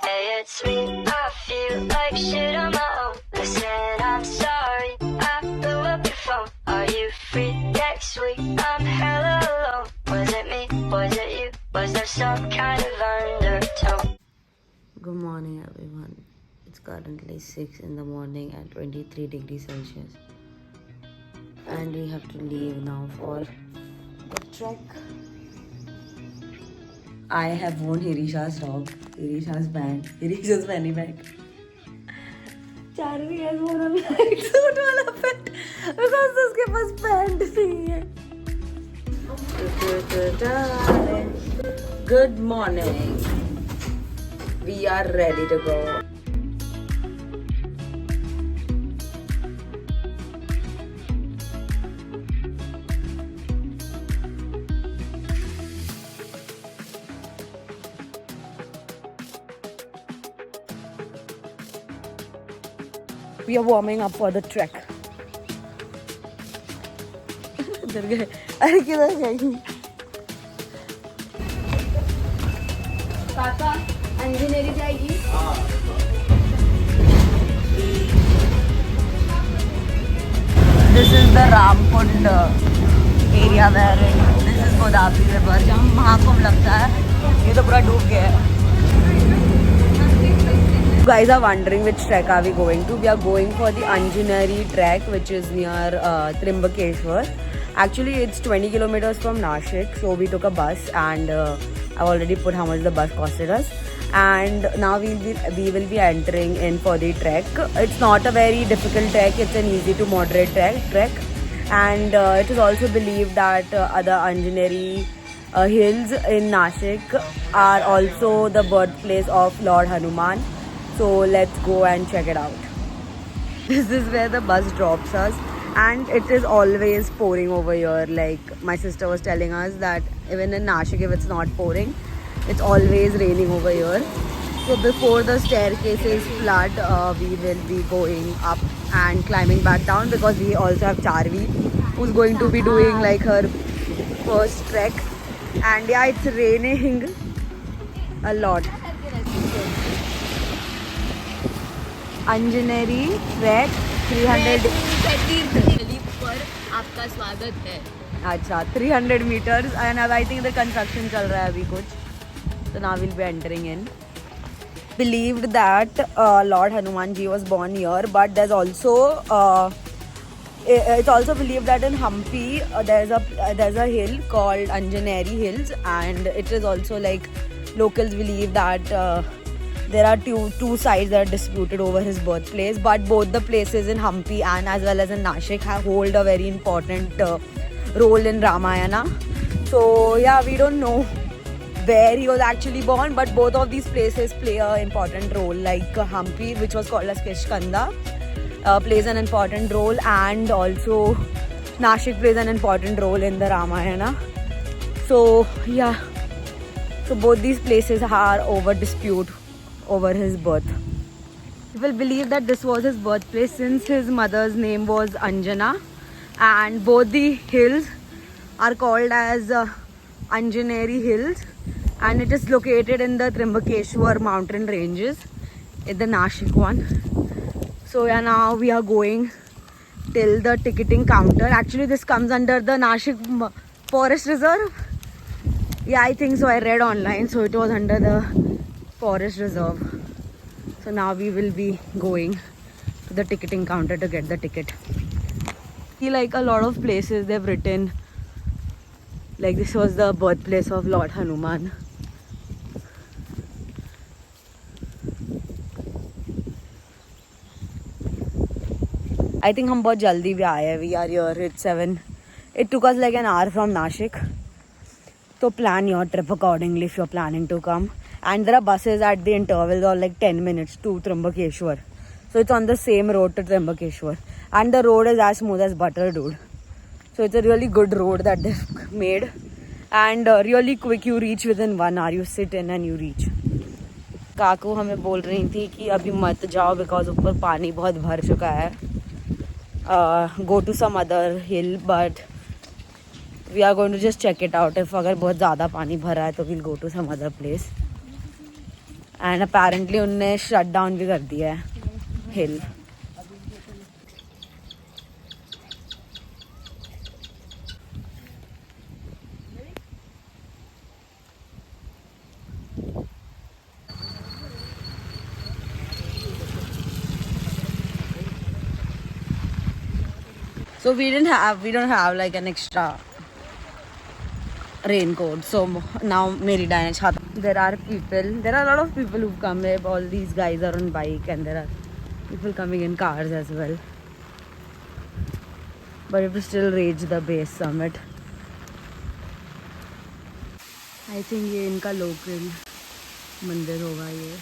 Hey, it's me. I feel like shit on my own. Listen, I'm sorry. I blew up your phone. Are you free next week? I'm hella alone. Was it me? Was it you? Was there some kind of undertone? Good morning, everyone. It's currently 6 in the morning at 23 degrees Celsius, and we have to leave now for the trek. I have worn Hirisha's dog, Hirisha's band, Hirisha's fanny bag. Charlie has worn a light suit वाला pant because उसके पास pant नहीं है. Good morning. We are ready to go. We are warming up for the trek. इधर गए. अरे किधर गई? काका इंजीनियरिंग जाएगी. This is the Ramkund area where this is Godavari river जहाँ महाकुंभ लगता है. ये तो पूरा डूब गया है. You guys are wondering which trek are we going to. We are going for the Anjaneri trek, which is near Trimbakeshwar. Actually, it's 20 kilometers from Nashik, so we took a bus, and I've already put how much the bus costed us. And now we will be entering in for the trek. It's not a very difficult trek. It's an easy to moderate trek. And it is also believed that other Anjaneri hills in Nashik are also the birthplace of Lord Hanuman. So let's go and check it out. This is where the bus drops us, and it is always pouring over here. Like my sister was telling us that even in Nashik, if it's not pouring, it's always raining over here. So before the staircases flood, we will be going up and climbing back down, because we also have Charvi, who's going to be doing like her first trek. And yeah, it's raining a lot. Anjaneri track 300 पर आपका स्वागत है. अच्छा 300 meters, and I think the construction चल रहा है अभी कुछ. So now we'll be entering in. Believed that Lord Hanuman ji was born here, but there's also it's also believed that in Hampi there's a hill called Anjaneri Hills, and it is also like locals believe that there are two sides that are disputed over his birthplace, but both the places in Hampi and as well as in Nashik hold a very important role in Ramayana. So yeah, we don't know where he was actually born, but both of these places play an important role. Like Hampi, which was called as Kishkanda, plays an important role, and also Nashik plays an important role in the Ramayana. So yeah, so both these places are over dispute over his birth. People believe that this was his birthplace since his mother's name was Anjana, and both the hills are called as Anjaneri Hills, and it is located in the Trimbakeshwar mountain ranges in the Nashik one. So yeah, now we are going till the ticketing counter. Actually, this comes under the Nashik Forest Reserve. Yeah, I think so. I read online, so it was under the Forest Reserve. So now we will be going to the ticketing counter to get the ticket. See, like a lot of places they've written like this was the birthplace of Lord Hanuman. I think हम बहुत जल्दी भी आए हैं. We are here at 7. It took us like an hour from Nashik. So plan your trip accordingly if you're planning to come. And there are buses at the intervals of like 10 minutes to Trimbakeshwar. So it's on the same road to Trimbakeshwar. And the road is as smooth as butter, dude. So it's a really good road that they've made. And really quick, you reach within 1 hour. You sit in and you reach. काकू हमें बोल रही थी कि अभी मत जाओ because ऊपर पानी बहुत भर चुका है. Go to some other hill, but we are going to just check it out. If अगर बहुत ज़्यादा पानी भरा है तो we'll go to some other place. And apparently उनने शट डाउन भी कर दिया है हिल. So we don't have like an extra raincoat. So now meri dine chhata. There are a lot of people who've come here. All these guys are on bike and there are people coming in cars as well. But we have to still reach the base summit. I think ये इनका local मंदिर होगा ये.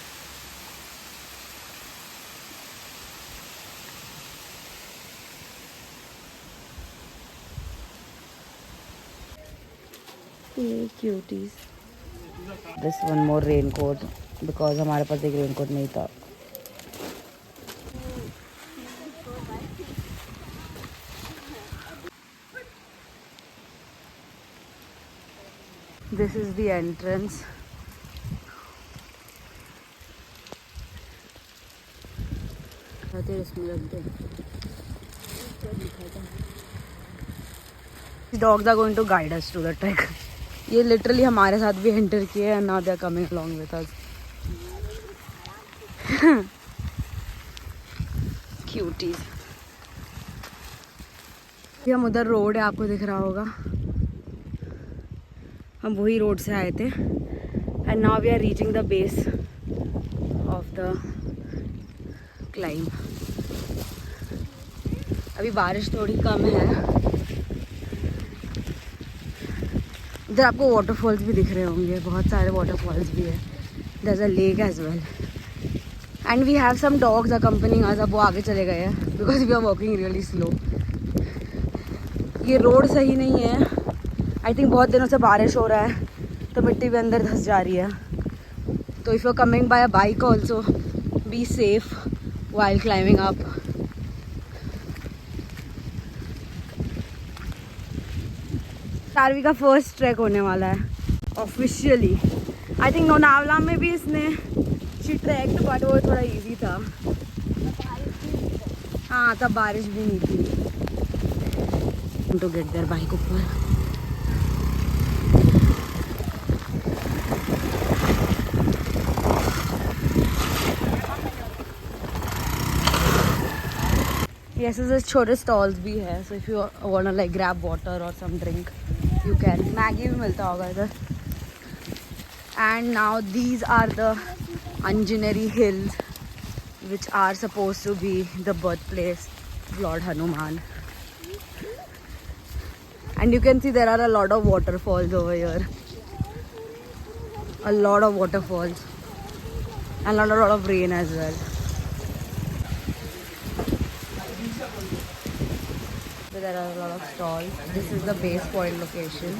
ये cuties. This one more raincoat because हमारे पास एक raincoat नहीं था. This is the entrance. Dogs are going to guide us to the trek. ये literally हमारे साथ भी enter किए and now they are coming along with us. Cuties. ये हम उधर रोड है, आपको दिख रहा होगा. हम वही रोड से आए थे. And now we are reaching the base of the climb. अभी बारिश थोड़ी कम है. इधर आपको वाटरफॉल्स भी दिख रहे होंगे, बहुत सारे वाटरफॉल्स भी है. There is a lake as well and we have some dogs accompanying us. अब वो आगे चले गए हैं because we are walking really slow. ये रोड सही नहीं है. आई थिंक बहुत दिनों से बारिश हो रहा है तो मिट्टी भी अंदर धंस जा रही है. तो if you are coming by a bike also be safe while climbing up. Charvi का फर्स्ट ट्रैक होने वाला है ऑफिशियली. आई थिंक लोनावला में भी इसने शी ट्रैक्ड बट वो थोड़ा इजी था. हाँ तब बारिश भी नहीं थी. टू गेट देयर बाइक ऊपर. Yes, there's छोटे stalls भी है. So if you wanna like grab water or some drink, you can. Maggi भी मिलता होगा इधर. And now these are the Anjaneri Hills, which are supposed to be the birthplace of Lord Hanuman. And you can see there are a lot of waterfalls over here. A lot of waterfalls. And a lot of rain as well. There are a lot of stalls. This is the base point location.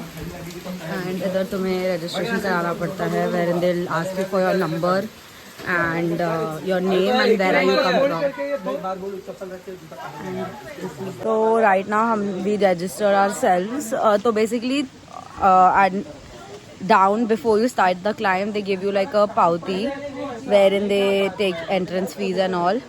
And इधर तुम्हें registration कराना पड़ता है, wherein they'll ask you for your number and your name and where are you come from. So right now we register ourselves. So basically and down before you start the climb they give you like a pauti wherein they take entrance fees and all.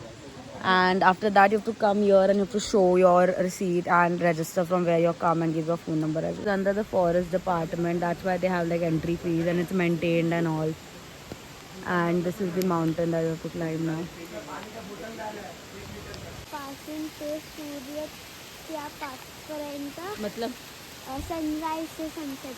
And after that you have to come here and you have to show your receipt and register from where you come and give your phone number. It's under the forest department, that's why they have like entry fees and it's maintained and all. And this is the mountain that you have to climb now. पासून ते सूर्य त्या पासपर्यंत मतलब sunrise से sunset.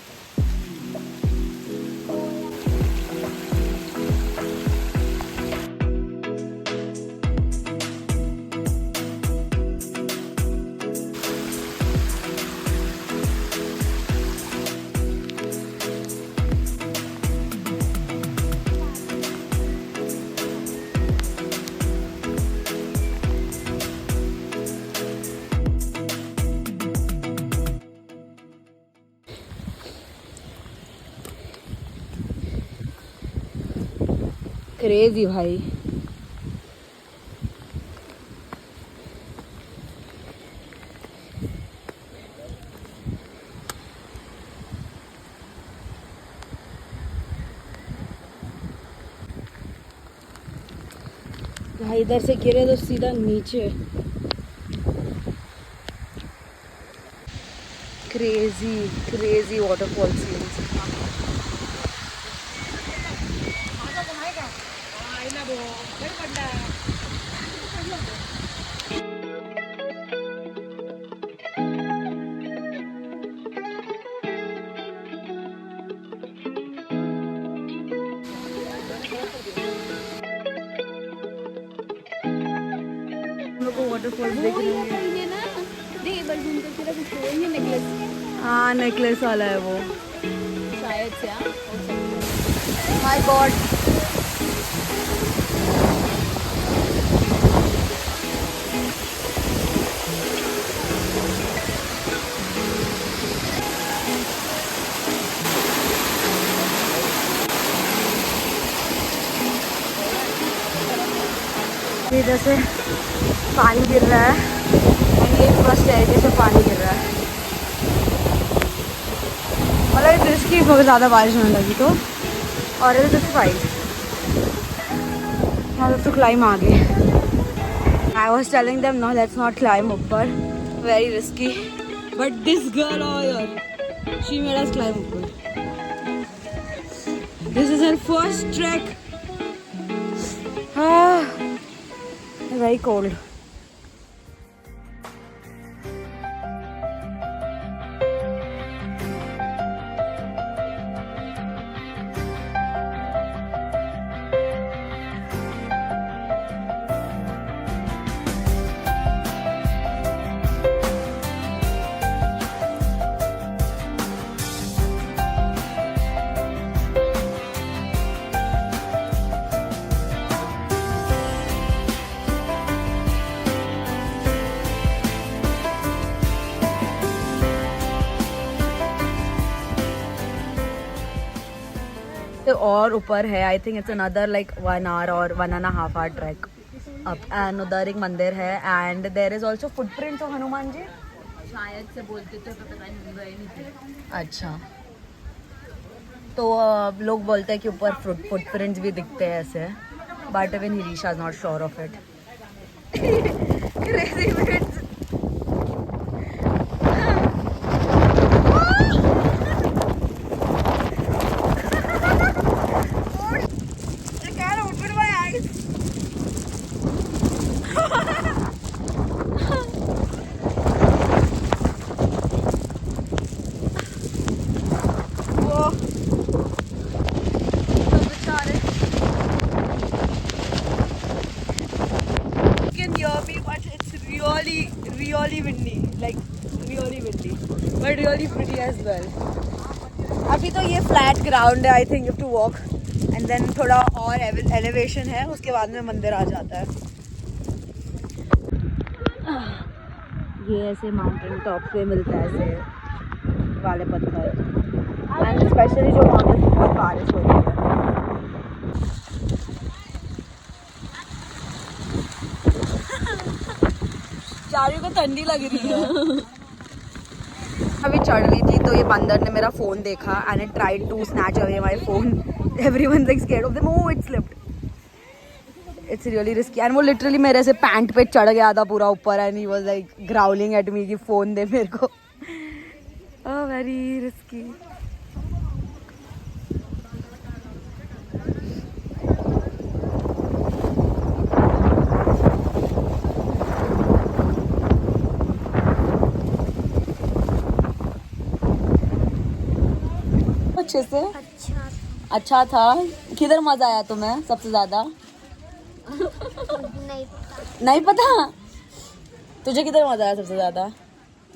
Crazy भाई. भाई इधर से गिरे तो सीधा नीचे. Crazy waterfall scenes. वाटरफॉल्स देख रहे हैं. ना दे बलून का सिर्फ ये नेकलेस हाँ नेकलेस वाला है वो. शायद से हो सकता है. My God. इधर से पानी गिर रहा है और ये पूरा स्टेयरकेस से पानी गिर रहा है. मतलब रिस्की बहुत ज़्यादा बारिश होने लगी तो. और इट इज फाइन. मतलब तो क्लाइम आगे. I was telling them no let's not climb ऊपर. Very risky. But this girl over she made us climb ऊपर. This is her first track. Very cold. और ऊपर है. I think it's another like 1 hour और 1.5 hour track up. And उधर एक मंदिर है and there is also footprints of Hanuman ji. शायद से बोलते थे पर पता नहीं गए नहीं थे. अच्छा. तो लोग बोलते हैं कि ऊपर फुटप्रिंट्स भी दिखते हैं ऐसे. But even Hirisha is not sure of it. Crazy prints. Really windy, like really windy, but really pretty as well. अभी तो ये flat ground है. I think you have to walk and then थोड़ा और elevation है. उसके बाद में मंदिर आ जाता है. ये ऐसे माउंटेन टॉप पे मिलता है ऐसे वाले पत्थर. एंड स्पेशली जो वहाँ पे बहुत बारिश होती है. चारू को ठंडी लग रही है. अभी चढ़ रही थी तो ये बंदर ने मेरा फोन देखा and it tried to snatch away my phone. Everyone like scared of them. Oh it slipped. It's really risky. And वो लिटरली मेरे से पैंट पे चढ़ गया था पूरा ऊपर and he was like growling at me कि फोन दे मेरे को. Oh very risky. अच्छे से. अच्छा था. किधर मजा आया तुम्हें सबसे ज्यादा? नहीं पता. तुझे किधर मजा आया सबसे ज्यादा?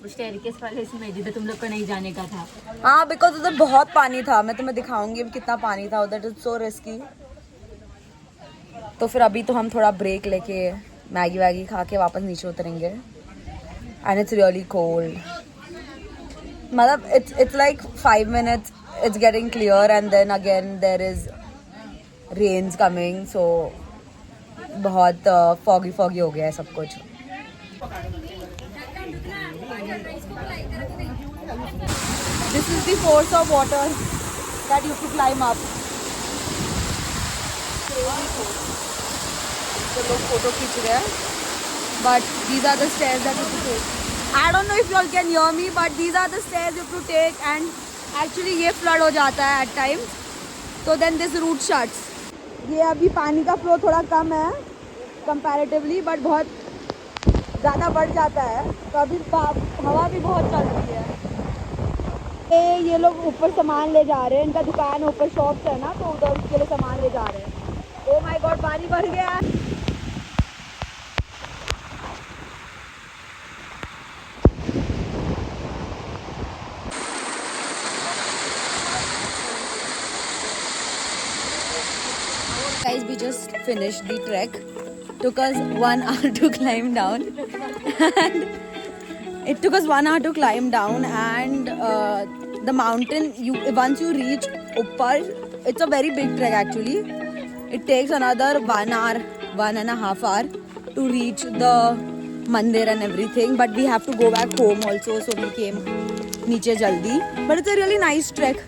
स्टेयरकेस वाले इसमें जिधर तुम लोग को नहीं जाने का था. हाँ बिकॉज उधर बहुत पानी था. मैं तुम्हें दिखाऊंगी कितना पानी था उधर. It's so risky. तो फिर अभी तो हम थोड़ा ब्रेक लेके मैगी वैगी खा के वापस नीचे उतरेंगे. And it's really cold. मतलब it's like 5 minutes it's getting clear and then again there is rains coming, so बहुत foggy हो गया है सब कुछ. This is the force of water that you have to climb up. तो लोग photo खींच रहे हैं. But these are the stairs that you have to take. I don't know if you all can hear me, but these are the stairs you have to take, and actually ये flood हो जाता है at times. So then this route shuts. ये अभी पानी का flow थोड़ा कम है comparatively, but बहुत ज़्यादा बढ़ जाता है. तो अभी हवा भी बहुत चल रही है. ये लोग ऊपर सामान ले जा रहे हैं. इनका दुकान ऊपर शॉप्स है ना, तो उधर उसके लिए सामान ले जा रहे हैं. Oh my God, पानी भर गया. Guys, we just finished the trek. Took us 1 hour to climb down. And it took us 1 hour to climb down, and the mountain, once you reach Uppar, it's a very big trek actually. It takes another 1 hour, 1.5 hour to reach the mandir and everything. But we have to go back home also, so we came niche jaldi. But it's a really nice trek.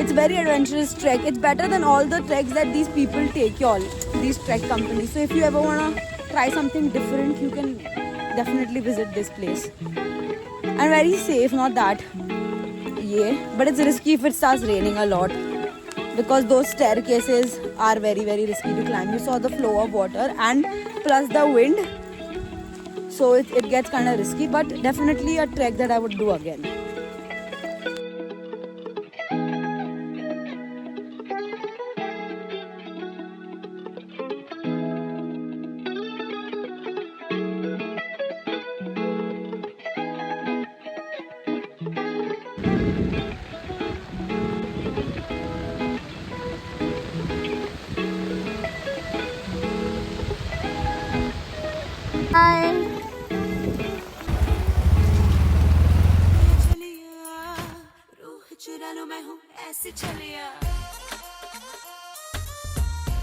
It's very adventurous trek. It's better than all the treks that these people take, y'all. These trek companies. So if you ever wanna try something different, you can definitely visit this place. And very safe, not that. Yeah, but it's risky if it starts raining a lot, because those staircases are very, very risky to climb. You saw the flow of water and plus the wind. So it gets kind of risky, but definitely a trek that I would do again. Bye. चलिया रूह चुरा लो मैं हूँ ऐसे चलिया